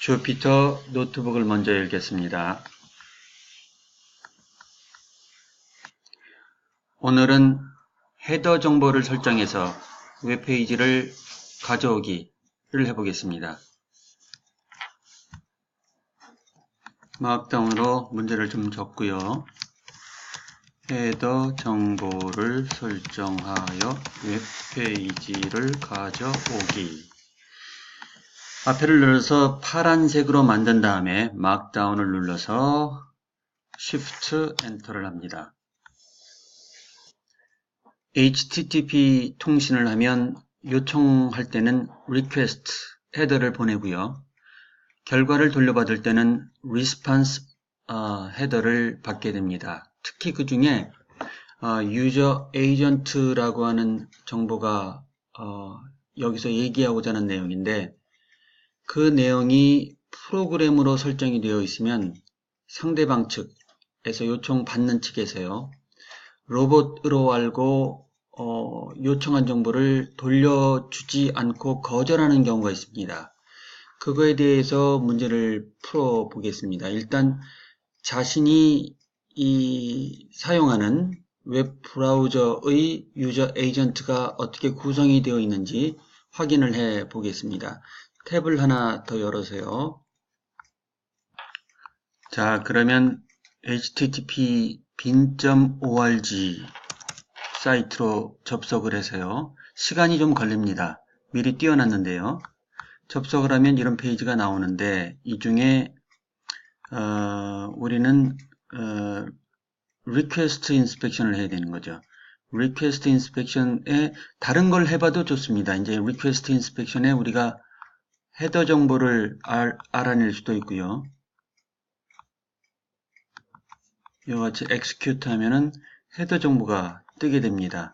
주피터 노트북을 먼저 열겠습니다. 오늘은 헤더 정보를 설정해서 웹페이지를 가져오기를 해보겠습니다. 마크다운으로 문제를 좀 적고요. 헤더 정보를 설정하여 웹페이지를 가져오기. 앞에를 눌러서 파란색으로 만든 다음에 마크다운을 눌러서 Shift 엔터를 합니다. HTTP 통신을 하면 요청할 때는 request 헤더를 보내고요. 결과를 돌려받을 때는 response 헤더를 받게 됩니다. 특히 그 중에 user agent라고 하는 정보가 여기서 얘기하고자 하는 내용인데, 그 내용이 프로그램으로 설정이 되어 있으면 상대방 측에서 요청받는 측에서요, 로봇으로 알고 요청한 정보를 돌려주지 않고 거절하는 경우가 있습니다. 그거에 대해서 문제를 풀어보겠습니다. 일단 자신이 사용하는 웹 브라우저의 유저 에이전트가 어떻게 구성이 되어 있는지 확인을 해 보겠습니다. 탭을 하나 더 열어서요. 자, 그러면 http bin.org 사이트로 접속을 해서요. 시간이 좀 걸립니다. 미리 띄워놨는데요. 접속을 하면 이런 페이지가 나오는데, 이 중에 우리는 request inspection을 해야 되는 거죠. request inspection에 다른 걸 해봐도 좋습니다. 이제 request inspection에 우리가 헤더 정보를 알아낼 수도 있고요. 이와 같이 execute 하면은 헤더 정보가 뜨게 됩니다.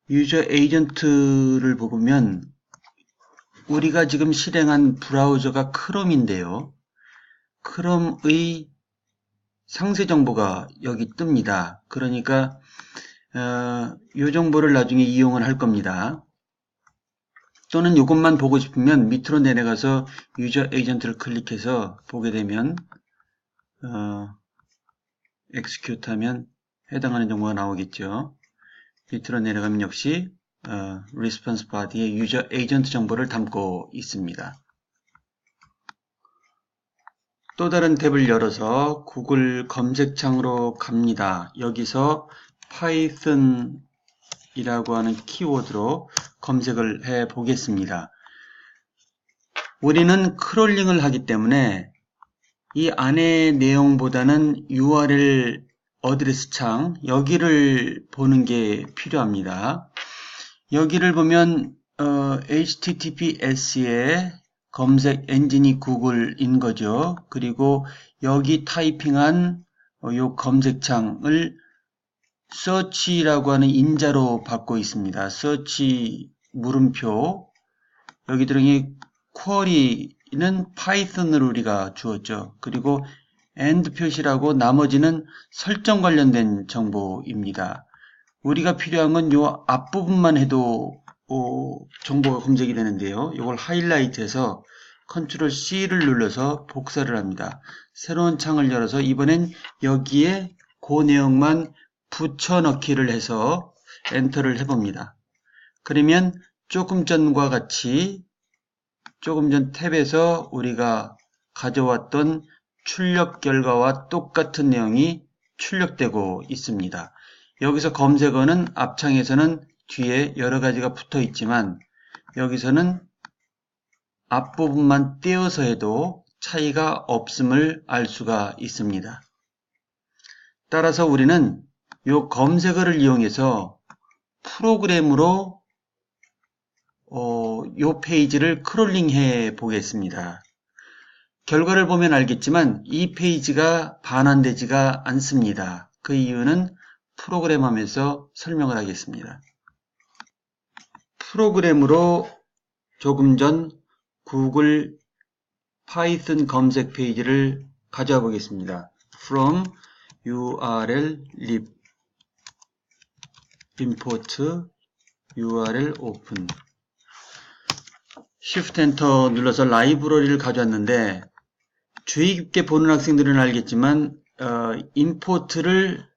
유저 에이전트를 보면 우리가 지금 실행한 브라우저가 크롬인데요. 크롬의 상세 정보가 여기 뜹니다. 그러니까 이 정보를 나중에 이용을 할 겁니다. 또는 이것만 보고 싶으면 밑으로 내려가서 유저 에이전트를 클릭해서 보게 되면 execute 하면 해당하는 정보가 나오겠죠. 밑으로 내려가면 역시 response body에 유저 에이전트 정보를 담고 있습니다. 또 다른 탭을 열어서 구글 검색창으로 갑니다. 여기서 python 이라고 하는 키워드로 검색을 해 보겠습니다. 우리는 크롤링을 하기 때문에 이 안의 내용보다는 URL 어드레스 창, 여기를 보는 게 필요합니다. 여기를 보면 HTTPS의 검색 엔진이 구글인 거죠. 그리고 여기 타이핑한 이 검색창을 search라고 하는 인자로 받고 있습니다. search 물음표, 여기 들어있는 query는 파이썬으로 우리가 주었죠. 그리고 and 표시라고 나머지는 설정 관련된 정보입니다. 우리가 필요한 건 이 앞부분만 해도 정보가 검색이 되는데요. 이걸 하이라이트해서 컨트롤 C를 눌러서 복사를 합니다. 새로운 창을 열어서 이번엔 여기에 그 내용만 붙여넣기를 해서 엔터를 해봅니다. 그러면 조금 전과 같이 조금 전 탭에서 우리가 가져왔던 출력 결과와 똑같은 내용이 출력되고 있습니다. 여기서 검색어는 앞창에서는 뒤에 여러 가지가 붙어 있지만 여기서는 앞부분만 떼어서 해도 차이가 없음을 알 수가 있습니다. 따라서 우리는 이 검색어를 이용해서 프로그램으로 이 페이지를 크롤링 해 보겠습니다. 결과를 보면 알겠지만 이 페이지가 반환되지가 않습니다. 그 이유는 프로그램 하면서 설명을 하겠습니다. 프로그램으로 조금 전 구글 파이썬 검색 페이지를 가져와 보겠습니다. from url lib import url open Shift Enter 눌러서 라이브러리를 가져왔는데 주의 깊게 보는 학생들은 알겠지만 임포트를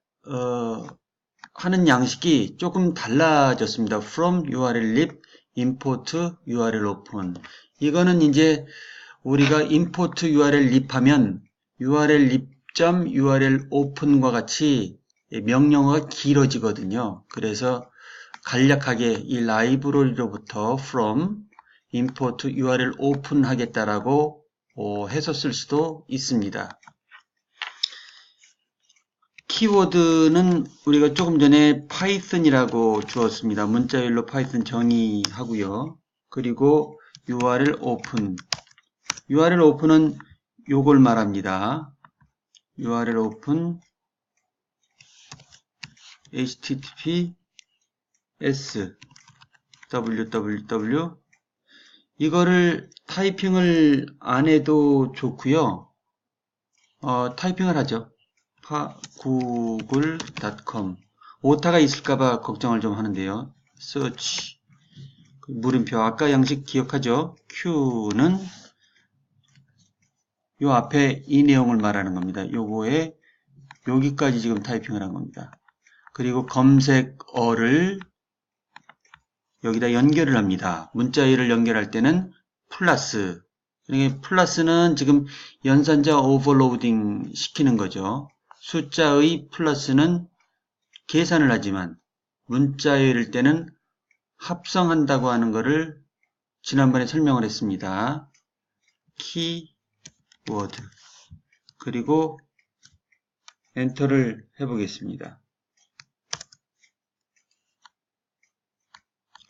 하는 양식이 조금 달라졌습니다. From URL lib, import URL open. 이거는 이제 우리가 import URL lib 하면 URL lib.url open과 같이 명령어가 길어지거든요. 그래서 간략하게 이 라이브러리로부터 from import URL open 하겠다라고 해서 쓸 수도 있습니다. 키워드는 우리가 조금 전에 파이썬이라고 주었습니다. 문자열로 파이썬 정의하고요. 그리고 URL open. URL open은 요걸 말합니다. URL open https www 이거를 타이핑을 안 해도 좋고요. 타이핑을 하죠. google.com 오타가 있을까봐 걱정을 좀 하는데요. search 물음표 아까 양식 기억하죠? Q는 요 앞에 이 내용을 말하는 겁니다. 요거에 여기까지 지금 타이핑을 한 겁니다. 그리고 검색어를 여기다 연결을 합니다. 문자열을 연결할 때는 플러스. 그러니까 플러스는 지금 연산자 오버로딩 시키는 거죠. 숫자의 플러스는 계산을 하지만 문자열일 때는 합성한다고 하는 것을 지난번에 설명을 했습니다. 키워드. 그리고 엔터를 해보겠습니다.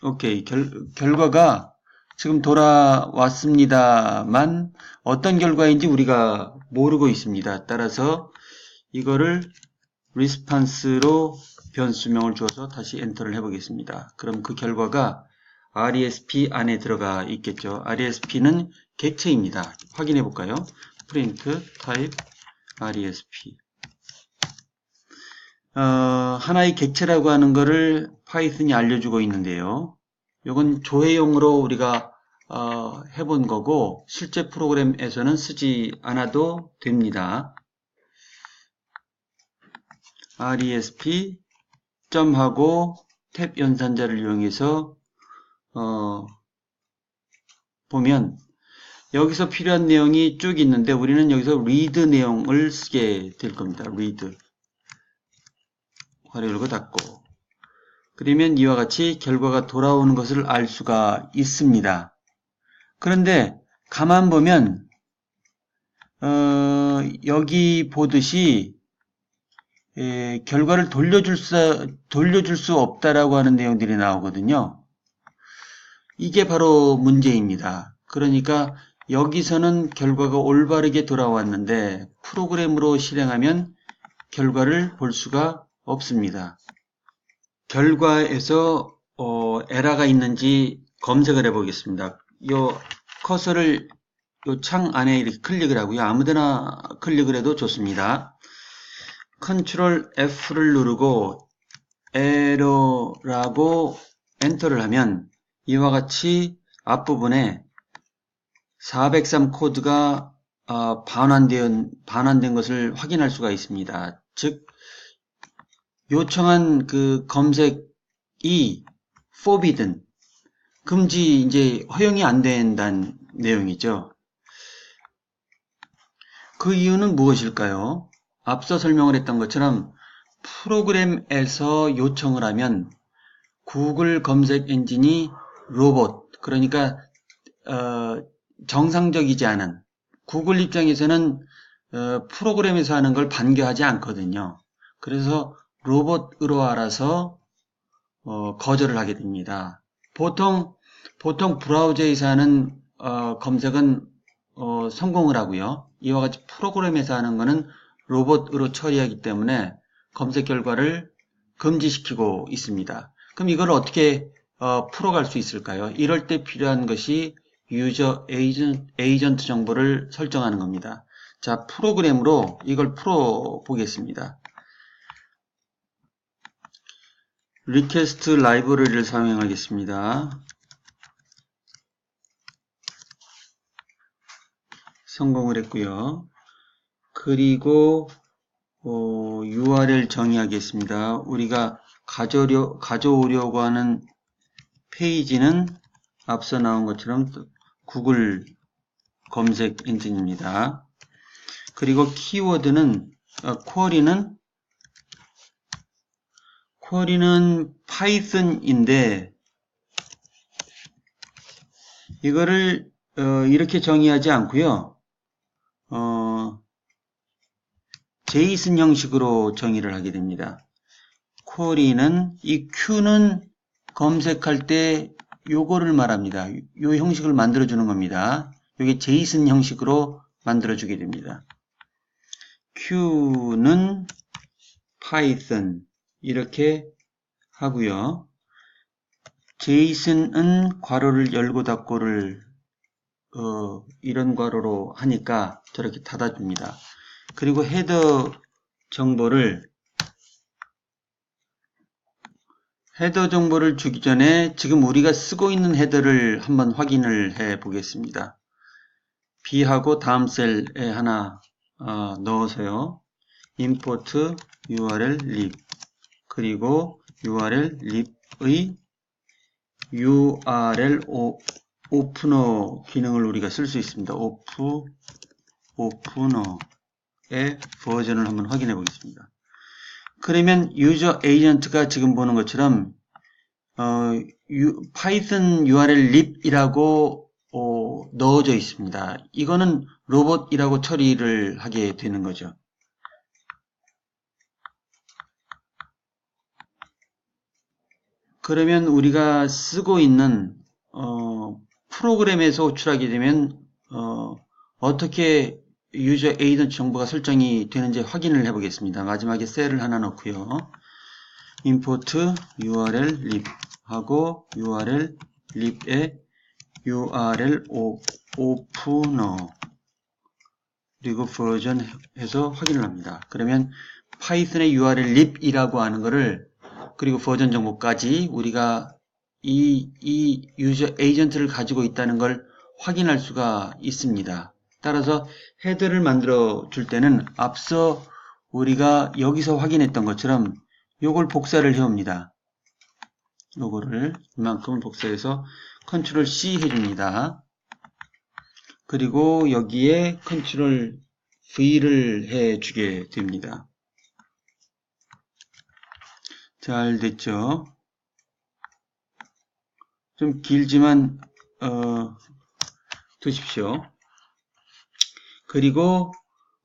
오케이. 결과가 지금 돌아왔습니다만 어떤 결과인지 우리가 모르고 있습니다. 따라서 이거를 response로 변수명을 주어서 다시 엔터를 해보겠습니다. 그럼 그 결과가 RESP 안에 들어가 있겠죠. RESP는 객체입니다. 확인해 볼까요? print type RESP 하나의 객체라고 하는 것을 파이썬이 알려주고 있는데요. 이건 조회용으로 우리가 해본 거고 실제 프로그램에서는 쓰지 않아도 됩니다. RESP 점하고 탭 연산자를 이용해서 보면 여기서 필요한 내용이 쭉 있는데 우리는 여기서 read 내용을 쓰게 될 겁니다. read 괄호 열고 닫고 그러면 이와 같이 결과가 돌아오는 것을 알 수가 있습니다. 그런데 가만 보면 여기 보듯이 결과를 돌려줄 수 없다라고 하는 내용들이 나오거든요. 이게 바로 문제입니다. 그러니까 여기서는 결과가 올바르게 돌아왔는데 프로그램으로 실행하면 결과를 볼 수가 없습니다. 결과에서 에러가 있는지 검색을 해보겠습니다. 요 커서를 요 창 안에 이렇게 클릭을 하고요. 아무데나 클릭을 해도 좋습니다. 컨트롤 F를 누르고 에러라고 엔터를 하면 이와 같이 앞부분에 403 코드가 반환된 것을 확인할 수가 있습니다. 즉 요청한 그 검색이 forbidden 금지 이제 허용이 안 된다는 내용이죠. 그 이유는 무엇일까요? 앞서 설명을 했던 것처럼 프로그램에서 요청을 하면 구글 검색 엔진이 로봇 그러니까 정상적이지 않은 구글 입장에서는 프로그램에서 하는 걸 반겨하지 않거든요. 그래서 로봇으로 알아서 거절을 하게 됩니다. 보통 브라우저에서 하는 검색은 성공을 하고요. 이와 같이 프로그램에서 하는 거는 로봇으로 처리하기 때문에 검색 결과를 금지시키고 있습니다. 그럼 이걸 어떻게 풀어갈 수 있을까요? 이럴 때 필요한 것이 유저 에이전트 정보를 설정하는 겁니다. 자, 프로그램으로 이걸 풀어 보겠습니다. 리퀘스트 라이브러리를 사용하겠습니다. 성공을 했고요. 그리고 URL 정의하겠습니다. 우리가 가져오려고 하는 페이지는 앞서 나온 것처럼 구글 검색 엔진입니다. 그리고 키워드는 쿼리는 파이썬인데 이거를 이렇게 정의하지 않고요. 제이슨 형식으로 정의를 하게 됩니다. 쿼리는 이 Q는 검색할 때 요거를 말합니다. 요 형식을 만들어 주는 겁니다. 이게 제이슨 형식으로 만들어 주게 됩니다. Q는 파이썬 이렇게 하고요. 제이슨은 괄호를 열고 닫고를 이런 괄호로 하니까 저렇게 닫아줍니다. 그리고 헤더 정보를 주기 전에 지금 우리가 쓰고 있는 헤더를 한번 확인을 해 보겠습니다. B하고 다음 셀에 하나 넣어서요. import url lib 그리고 url lib의 url 오프너 기능을 우리가 쓸 수 있습니다. 오프너의 버전을 한번 확인해 보겠습니다. 그러면 유저 에이전트가 지금 보는 것처럼 파이썬 url lib이라고 넣어져 있습니다. 이거는 로봇이라고 처리를 하게 되는 거죠. 그러면 우리가 쓰고 있는 프로그램에서 호출하게 되면 어떻게 유저 에이전트 정보가 설정이 되는지 확인을 해 보겠습니다. 마지막에 셀을 하나 넣고요. import url lib 하고 url lib에 url opener 그리고 버전 해서 확인을 합니다. 그러면 파이썬의 url lib이라고 하는 거를 그리고 버전 정보까지 우리가 이 유저 에이전트를 가지고 있다는 걸 확인할 수가 있습니다. 따라서 헤더를 만들어 줄 때는 앞서 우리가 여기서 확인했던 것처럼 요걸 복사를 해옵니다. 요거를 이만큼을 복사해서 컨트롤 C 해줍니다. 그리고 여기에 컨트롤 V를 해주게 됩니다. 잘 됐죠? 좀 길지만 두십시오. 그리고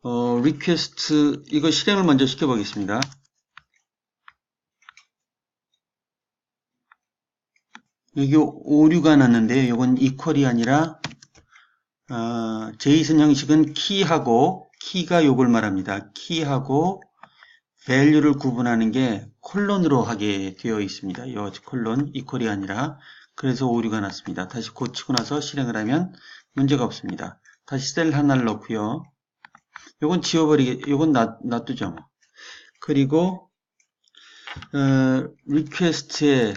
request 이거 실행을 먼저 시켜보겠습니다. 여기 오류가 났는데요. 이건 equal이 아니라 제이슨 형식은 키하고 키가 요걸 말합니다. 키하고 value를 구분하는 게 콜론으로 하게 되어 있습니다. 이 콜론 equal이 아니라 그래서 오류가 났습니다. 다시 고치고 나서 실행을 하면 문제가 없습니다. 다시 셀 하나를 넣고요. 요건 요건 놔두죠. 그리고 request에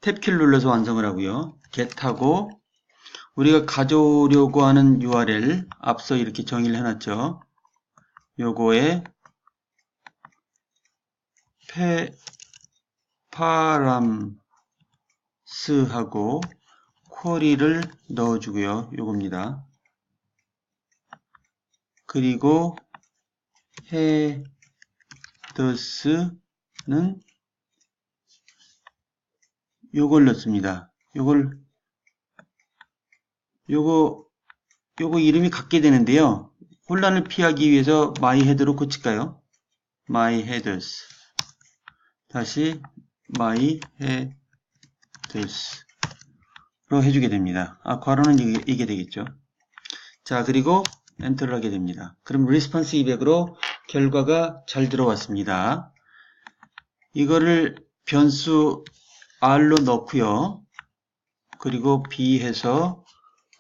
탭키를 눌러서 완성을 하고요. get하고 우리가 가져오려고 하는 URL 앞서 이렇게 정의를 해놨죠. 요거에 params하고 쿼리를 넣어주고요. 요겁니다. 그리고 headers는 요걸 넣습니다. 요거 이름이 같게 되는데요. 혼란을 피하기 위해서 myhead로 고칠까요? myheaders 다시 myheaders로 해주게 됩니다. 괄호는 이게 되겠죠. 자, 그리고 엔터를 하게 됩니다. 그럼 response 200으로 결과가 잘 들어왔습니다. 이거를 변수 r로 넣고요. 그리고 b 해서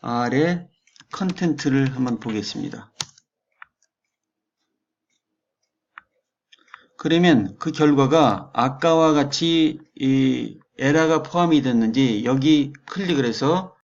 r의 컨텐트를 한번 보겠습니다. 그러면 그 결과가 아까와 같이 이 에러가 포함이 됐는지 여기 클릭을 해서